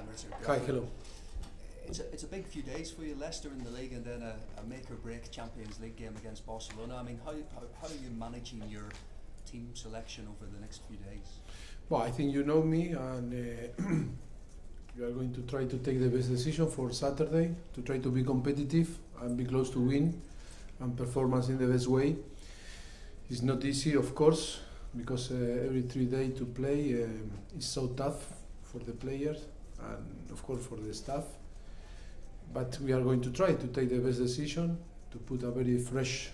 Mauricio. Hi, hello. It's a big few days for you, Leicester in the league, and then a make or break Champions League game against Barcelona. I mean, how are you managing your team selection over the next few days? Well, I think you know me, and we are going to try to take the best decision for Saturday, to try to be competitive and be close to win and performance in the best way. It's not easy, of course, because every 3 days to play is so tough for the players and of course for the staff. But we are going to try to take the best decision, to put a very fresh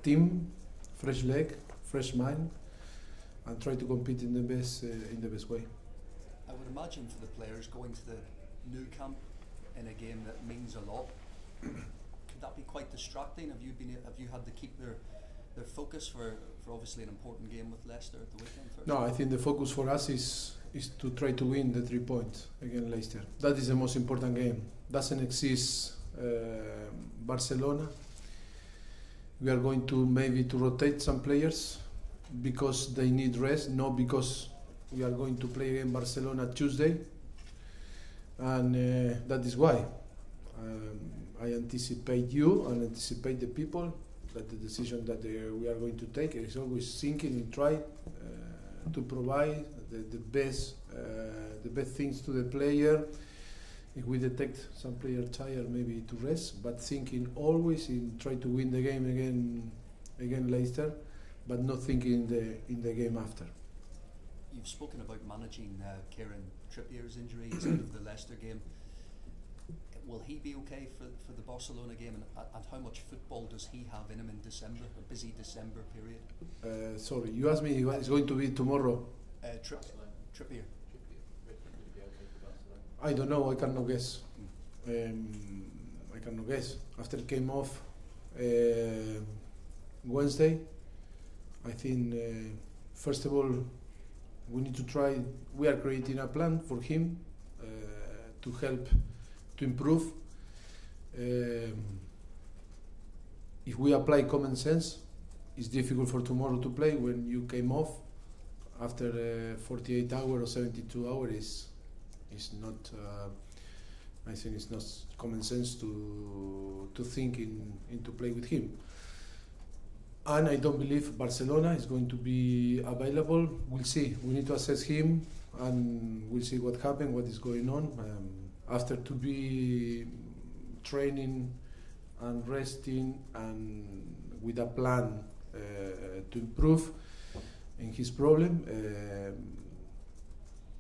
team, fresh leg, fresh mind, and try to compete in the best way. I would imagine for the players going to the new camp in a game that means a lot, could that be quite distracting? Have you had to keep their focus for obviously an important game with Leicester at the weekend? No, I think the focus for us is to try to win the 3 points against Leicester. That is the most important game. Doesn't exist Barcelona. We are going to maybe to rotate some players because they need rest, not because we are going to play against Barcelona Tuesday, and that is why I anticipate you and anticipate the people that the decision that we are going to take is always thinking and try to provide the best things to the player. If we detect some player tired, maybe to rest, but thinking always in try to win the game again Leicester, but not thinking in the game after. You've spoken about managing Kieran Trippier's injury instead of the Leicester game. Will he be okay for the Barcelona game, and how much football does he have in him in December, a busy December period? Sorry, you asked me what is going to be tomorrow. Trippier. I don't know. I cannot guess. I cannot guess. After came off Wednesday, I think first of all we need to try. We are creating a plan for him to help to improve. If we apply common sense, it's difficult for tomorrow to play when you came off after 48 hours or 72 hours. Is not. I think it's not common sense to think to play with him. And I don't believe Barcelona is going to be available. We'll see. We need to assess him, and we'll see what happens, what is going on. After to be training and resting and with a plan to improve in his problem,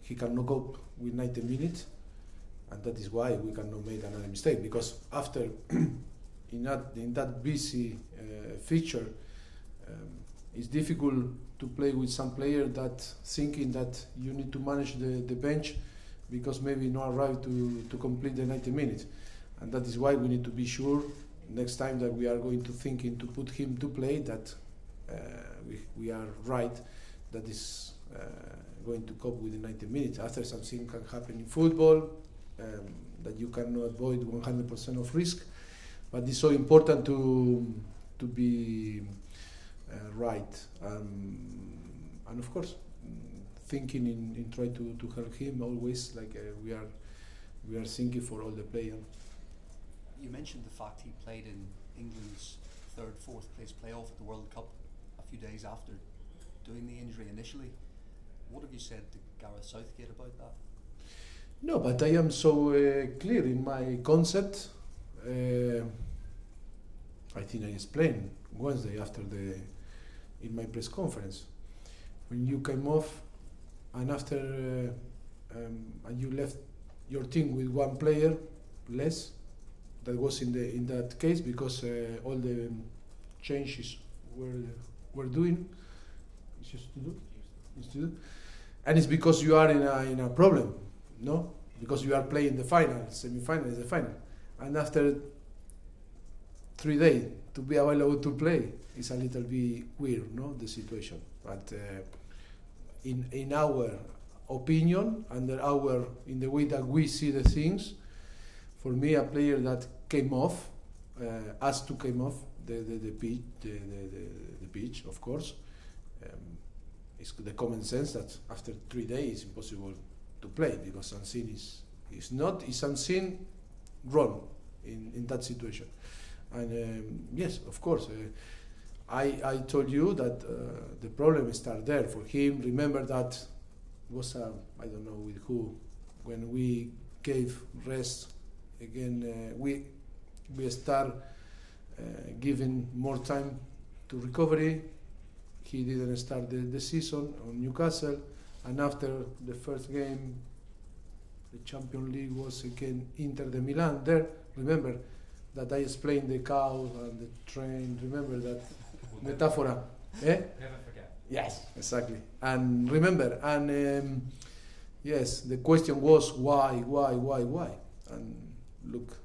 he cannot cope with 90 minutes, and that is why we cannot make another mistake, because after in that busy feature, it's difficult to play with some player that thinking that you need to manage the bench because maybe not arrive to complete the 90 minutes, and that is why we need to be sure next time that we are going to thinking to put him to play that we are right, that is going to cope with the 90 minutes. After something can happen in football that you cannot avoid 100% of risk, but it's so important to be right, and of course thinking in try to help him always, like we are thinking for all the players. You mentioned the fact he played in England's third, fourth place playoff at the World Cup a few days after doing the injury initially. What have you said to Gareth Southgate about that? No, but I am so clear in my concept. I think I explained Wednesday after in my press conference, when you came off and after and you left your team with one player less. That was in that case because all the changes were doing. It's just to do, and it's because you are in a problem, no? Because you are playing the final, semi-final is the final, and after 3 days to be available to play is a little bit weird, no? The situation, but in our opinion, in the way that we see the things, for me, a player that came off, has to came off the pitch, of course. It's the common sense that after 3 days it's impossible to play because Sansini is It's not. It's something wrong in that situation. And yes, of course. I told you that the problem started there for him. Remember that was I don't know with who, when we gave rest again. We start giving more time to recovery. He didn't start the season on Newcastle, and after the first game, the Champions League was again Inter de Milan. There, remember that I explained the cow and the train. Remember that metaphor? Never forget. Yes, exactly. And remember, and yes, the question was why? And look,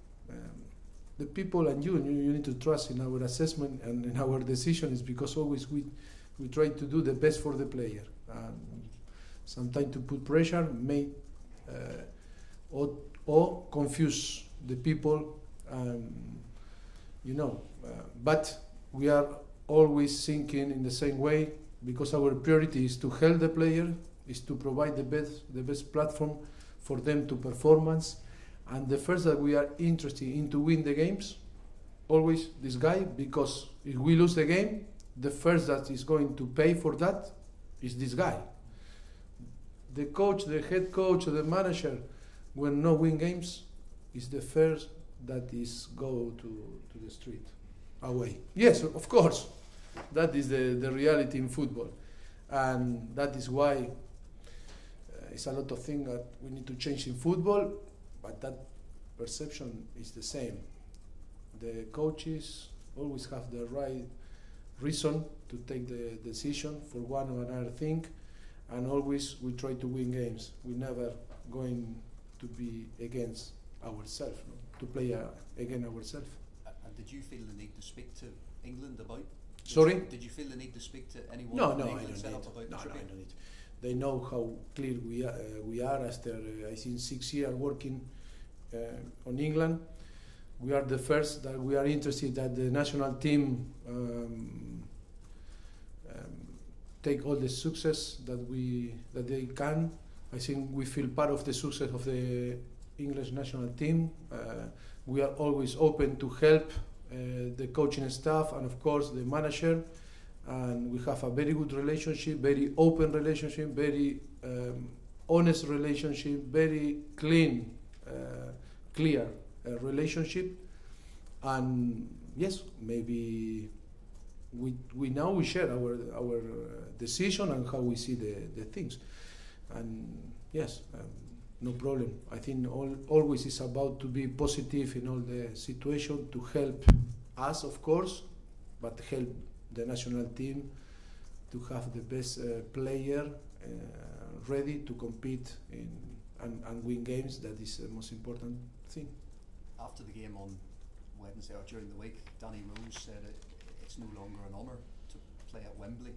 the people and you need to trust in our assessment and in our decisions, because always we try to do the best for the player. Sometimes to put pressure may or confuse the people, but we are always thinking in the same way, because our priority is to help the player, is to provide the best platform for them to performance, and the first that we are interested in to win the games, always this guy, because if we lose the game, the first that is going to pay for that is this guy. The coach, the head coach, the manager, when no win games, is the first that is go to the street, away. Yes, of course, that is the reality in football, and that is why it's a lot of things that we need to change in football, but that perception is the same. The coaches always have the right reason to take the decision for one or another thing, and always we try to win games. We never going to be against ourselves, no? To play against ourselves. And did you feel the need to speak to England about? Sorry? Did you feel the need to speak to anyone? No, in I England don't set need. up about No, the I tribute? don't need. They know how clear we are after I think 6 years working on England. We are the first that we are interested that the national team take all the success that they can. I think we feel part of the success of the English national team. We are always open to help the coaching staff and of course the manager, and we have a very good relationship, very open relationship, very honest relationship, very clear relationship. And yes, maybe we now share our decision and how we see the things, and yes, no problem. I think always is about to be positive in all the situation, to help us of course, but help the national team to have the best player ready to compete and win games. That is the most important thing. After the game on Wednesday or during the week, Danny Rose said it's no longer an honour to play at Wembley,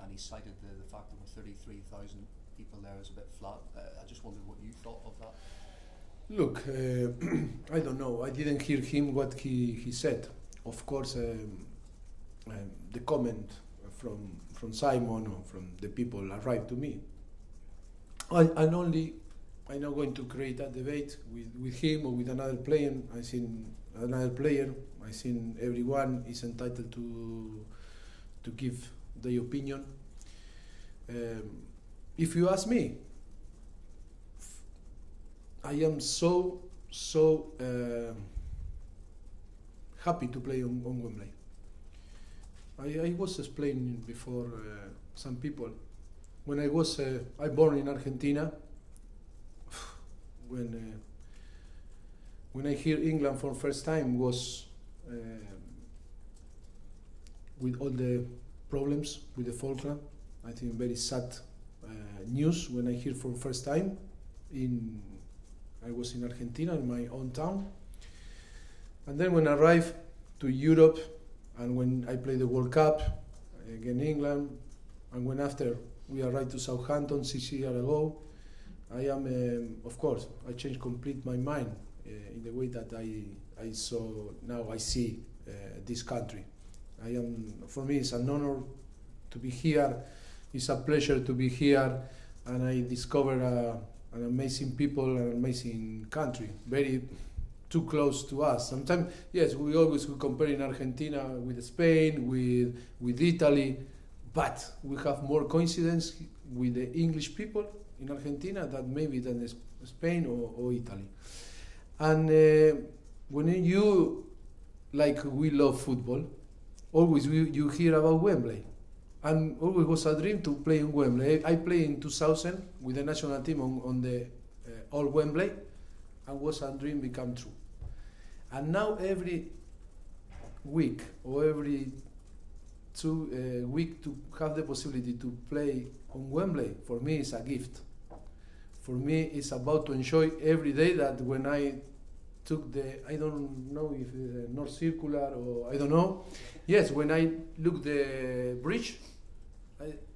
and he cited the fact that there were 33,000 people there is a bit flat. I just wondered what you thought of that. Look, I don't know. I didn't hear him what he said. Of course, the comment from Simon or from the people arrived to me. I'm not going to create a debate with him or with another player. I think everyone is entitled to give their opinion. If you ask me, I am so happy to play on Wembley. I was explaining before some people, when I was I born in Argentina. When I hear England for first time was with all the problems with the Falkland. I think very sad news when I hear for first time. I was in Argentina, in my own town, and then when I arrived to Europe, and when I played the World Cup against England, and when after we arrived to Southampton 6 years ago, I am, of course, I changed complete my mind in the way that I see this country. For me, it's an honor to be here. It's a pleasure to be here, and I discovered an amazing people, an amazing country, very too close to us. Sometimes, yes, we always compare in Argentina with Spain, with Italy, but we have more coincidence with the English people in Argentina than Spain or Italy. And when you, like we love football, always you hear about Wembley. And always was a dream to play in Wembley. I played in 2000 with the national team on the old Wembley, and was a dream become true. And now every week or every 2 weeks to have the possibility to play on Wembley, for me is a gift. For me, it's about to enjoy every day. That when I took I don't know if North Circular or I don't know. Yes, when I look the bridge,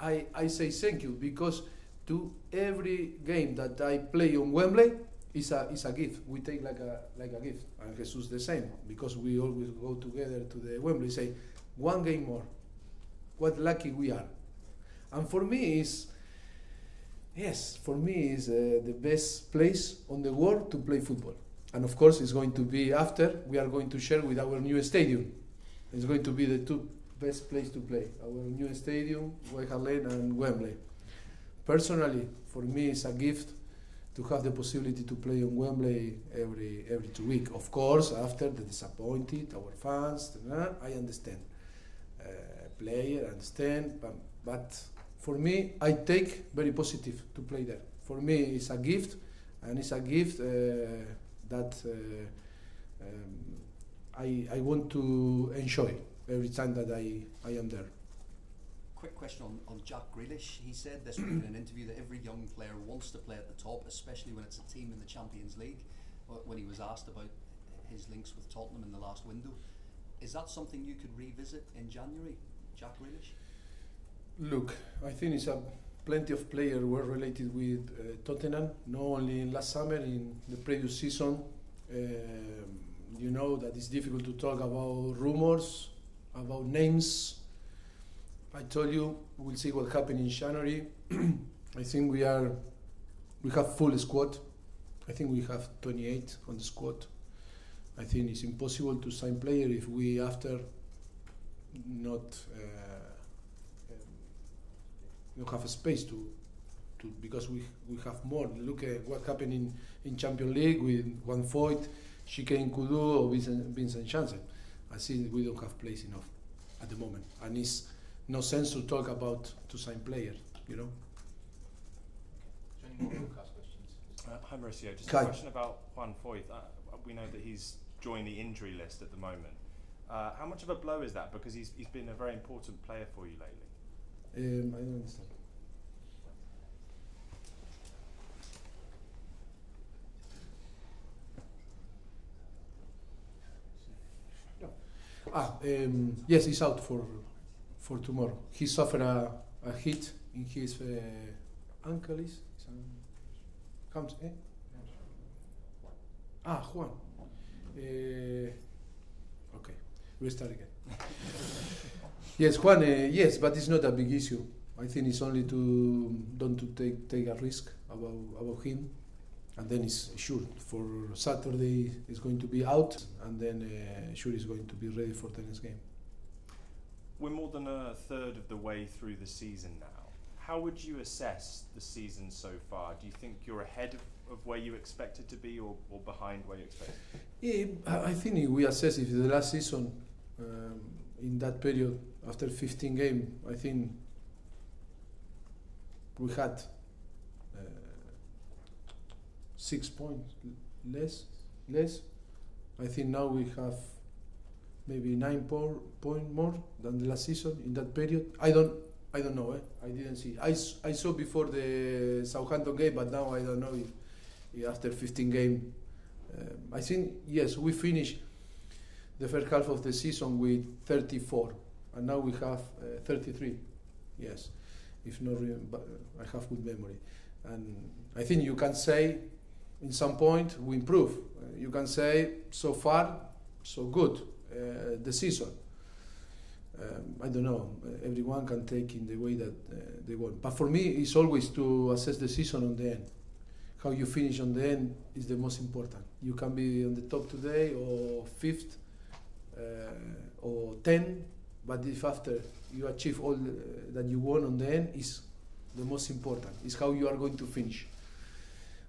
I say thank you, because to every game that I play on Wembley is a gift. We take like a gift, and Jesus the same, because we always go together to the Wembley. Say, one game more. What lucky we are. And for me is the best place on the world to play football. And of course, it's going to be after we are going to share with our new stadium. It's going to be the two best place to play. Our new stadium, White Lane and Wembley. Personally, for me, it's a gift to have the possibility to play on Wembley every 2 weeks. Of course, after the disappointed, our fans, I understand. Player, understand, but for me, I take very positive to play there. For me, it's a gift, and it's a gift that I want to enjoy every time that I am there. Quick question on Jack Grealish. He said this week in an interview that every young player wants to play at the top, especially when it's a team in the Champions League. When he was asked about his links with Tottenham in the last window, is that something you could revisit in January, Jack Grealish? Look, I think it's plenty of players were related with Tottenham, not only in last summer, in the previous season. You know that it's difficult to talk about rumors, about names. I told you we'll see what happens in January. I think we have full squad. I think we have 28 on the squad. I think it's impossible to sign player if we after not have a space to because we have more. Look at what happened in Champions League with Juan Foyt, Chike Nkudu or Vincent Janssen. I see we don't have place enough at the moment, and it's no sense to talk about to sign players, you know. Any more broadcast questions? Hi Mauricio, just Kai. a question about Juan Foyt. We know that he's joined the injury list at the moment. How much of a blow is that? Because he's been a very important player for you lately. I don't understand. Yes, he's out for tomorrow. He suffered a hit in his ankle. Comes, eh? Juan. Okay, we'll start again. Yes, Juan. Yes, but it's not a big issue. I think it's only to take a risk about him, and then it's sure for Saturday he's going to be out, and then sure he's going to be ready for the next game. We're more than a third of the way through the season now. How would you assess the season so far? Do you think you're ahead of where you expected to be, or behind where you expected? Yeah, I think we assess if the last season, in that period, after 15 games, I think we had 6 points less. I think now we have maybe 9 points more than the last season in that period. I don't know. I didn't see. I saw before the Southampton game, but now I don't know if after 15 games. I think yes, we finished the first half of the season with 34, and now we have 33. Yes, if not, but I have good memory, and I think you can say, in some point we improve. You can say so far so good the season. I don't know. Everyone can take in the way that they want. But for me, it's always to assess the season on the end. how you finish on the end is the most important. You can be on the top today or fifth or 10, but if after you achieve all that you want on the end is the most important. Is how you are going to finish.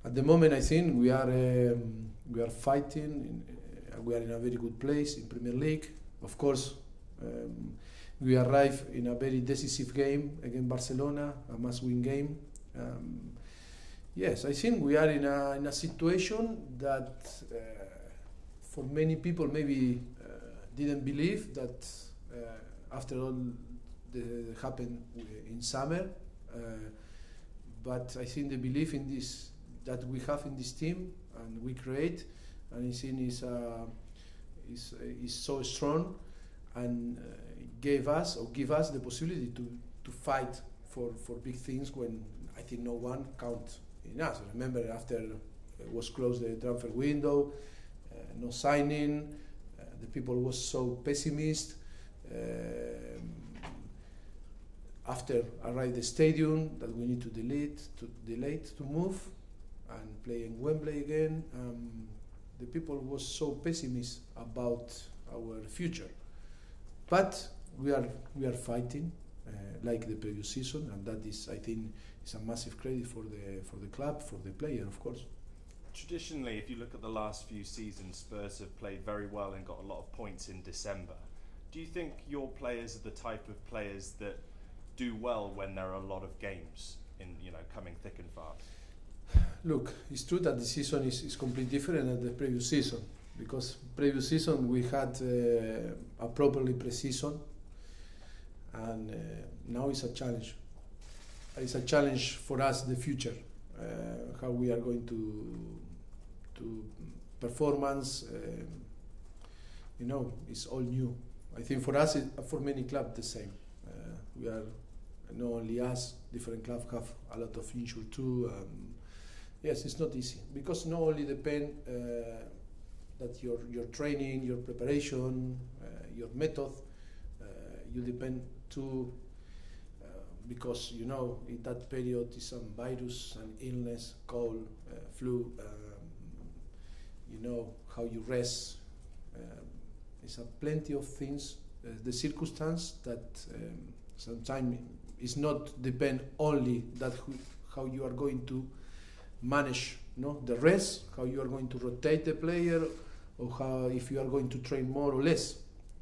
At the moment, I think we are fighting. We are in a very good place in Premier League. Of course, we arrive in a very decisive game against Barcelona, a must-win game. Yes, I think we are in a situation that for many people maybe didn't believe that after all that happened in summer, but I think the belief in this that we have in this team and we create, and I think is so strong, and give us the possibility to fight for big things when I think no one count in us. Remember, after it was closed the transfer window, no signing, the people was so pessimist. After arrived the stadium that we need to delay to move and play in Wembley again, the people was so pessimist about our future. But we are fighting like the previous season, and that is, I think, is a massive credit for the club, for the player, of course. Traditionally, if you look at the last few seasons, Spurs have played very well and got a lot of points in December. Do you think your players are the type of players that do well when there are a lot of games coming thick and fast? Look, it's true that the season is completely different than the previous season, because previous season we had a properly pre-season, and now it's a challenge. It's a challenge for us, the future, how we are going to performance. It's all new. I think for us, for many clubs, the same. We are not only us. Different clubs have a lot of injury too. Yes, it's not easy, because not only depend that your training, your preparation, your method, you depend too, because in that period is some virus and illness, cold, flu. How you rest. It's plenty of things. The circumstance that sometimes is not depend only that how you are going to manage the rest, how you are going to rotate the player, or how if you are going to train more or less.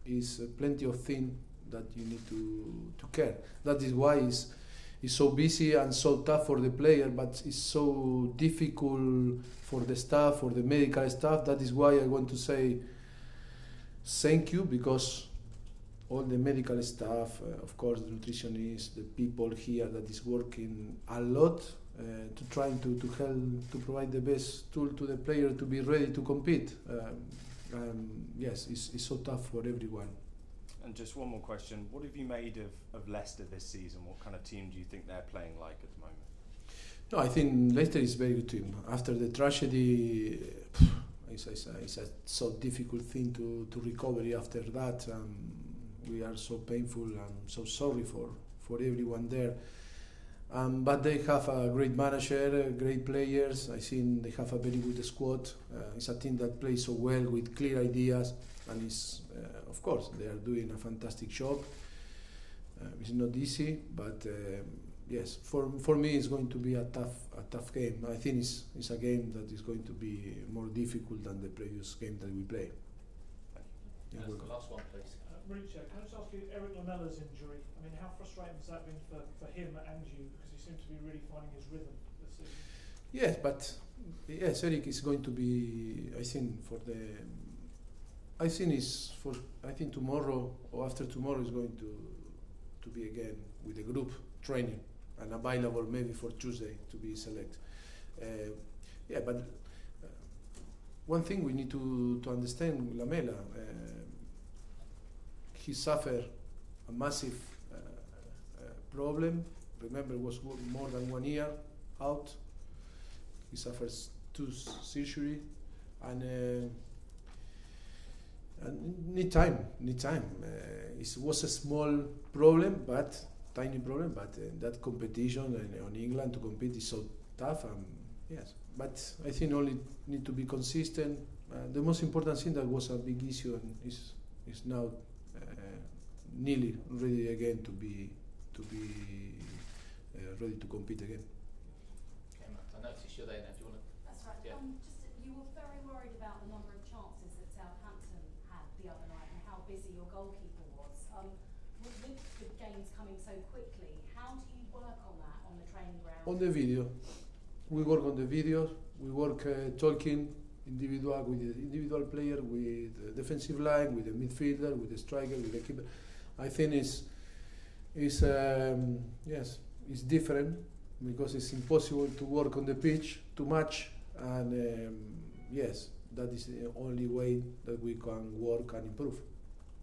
Is plenty of things that you need to care. That is why it's so busy and so tough for the player, but it's so difficult for the staff, for the medical staff. That is why I want to say thank you, because all the medical staff, of course, the nutritionists, the people here that is working a lot to trying to help to provide the best tool to the player to be ready to compete. Yes, it's so tough for everyone. And just one more question: what have you made of Leicester this season? What kind of team do you think they're playing like at the moment? No, I think Leicester is a very good team. After the tragedy, it's a so difficult thing to recover after that. We are so painful and so sorry for everyone there. But they have a great manager, great players. I think they have a very good squad. It's a team that plays so well with clear ideas, and it's of course they are doing a fantastic job. It's not easy, but yes, for me it's going to be a tough game. I think it's a game that is going to be more difficult than the previous game that we played. That's the last one, please. Mauricio, can I just ask you, Eric Lamella's injury, I mean, how frustrating has that been for him and you, because he seems to be really finding his rhythm this season? Yes, but yes, Eric is going to be, I think tomorrow or after tomorrow is going to be again with the group training and available maybe for Tuesday to be selected. But one thing we need to understand, Lamela, he suffered a massive problem. Remember, it was more than 1 year out. He suffers 2 surgery and need time. It was a small problem, tiny problem, but that competition on England to compete is so tough. Yes, but I think only need to be consistent. The most important thing that was a big issue and is now nearly ready again to be ready to compete again. Okay, Matt, I noticed you're there now. Do you want to? That's right. Yeah. You were very worried about the number of chances that Southampton had the other night and how busy your goalkeeper was. With the games coming so quickly, how do you work on that on the training ground? On the video, we work on the videos. We work talking individual with the individual player, with the defensive line, with the midfielder, with the striker, with the keeper. I think it's different because it's impossible to work on the pitch too much, and yes, that is the only way that we can work and improve.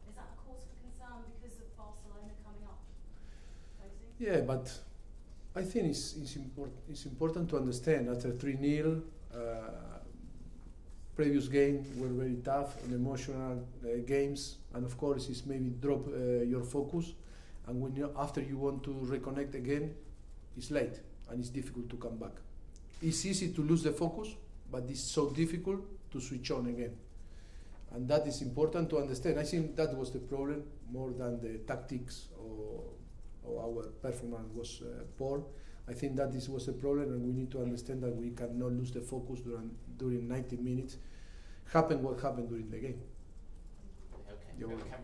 Is that a cause for concern because of Barcelona coming up so soon? Yeah, but I think it's important to understand after 3-0, previous games were very tough and emotional games, and of course it's maybe drop your focus, and when after you want to reconnect again, it's late and it's difficult to come back. It's easy to lose the focus, but it's so difficult to switch on again, and that is important to understand. I think that was the problem more than the tactics or our performance was poor. I think that this was a problem, and we need to understand that we cannot lose the focus during 90 minutes. Happen what happened during the game. Okay. You're We have a welcome. camera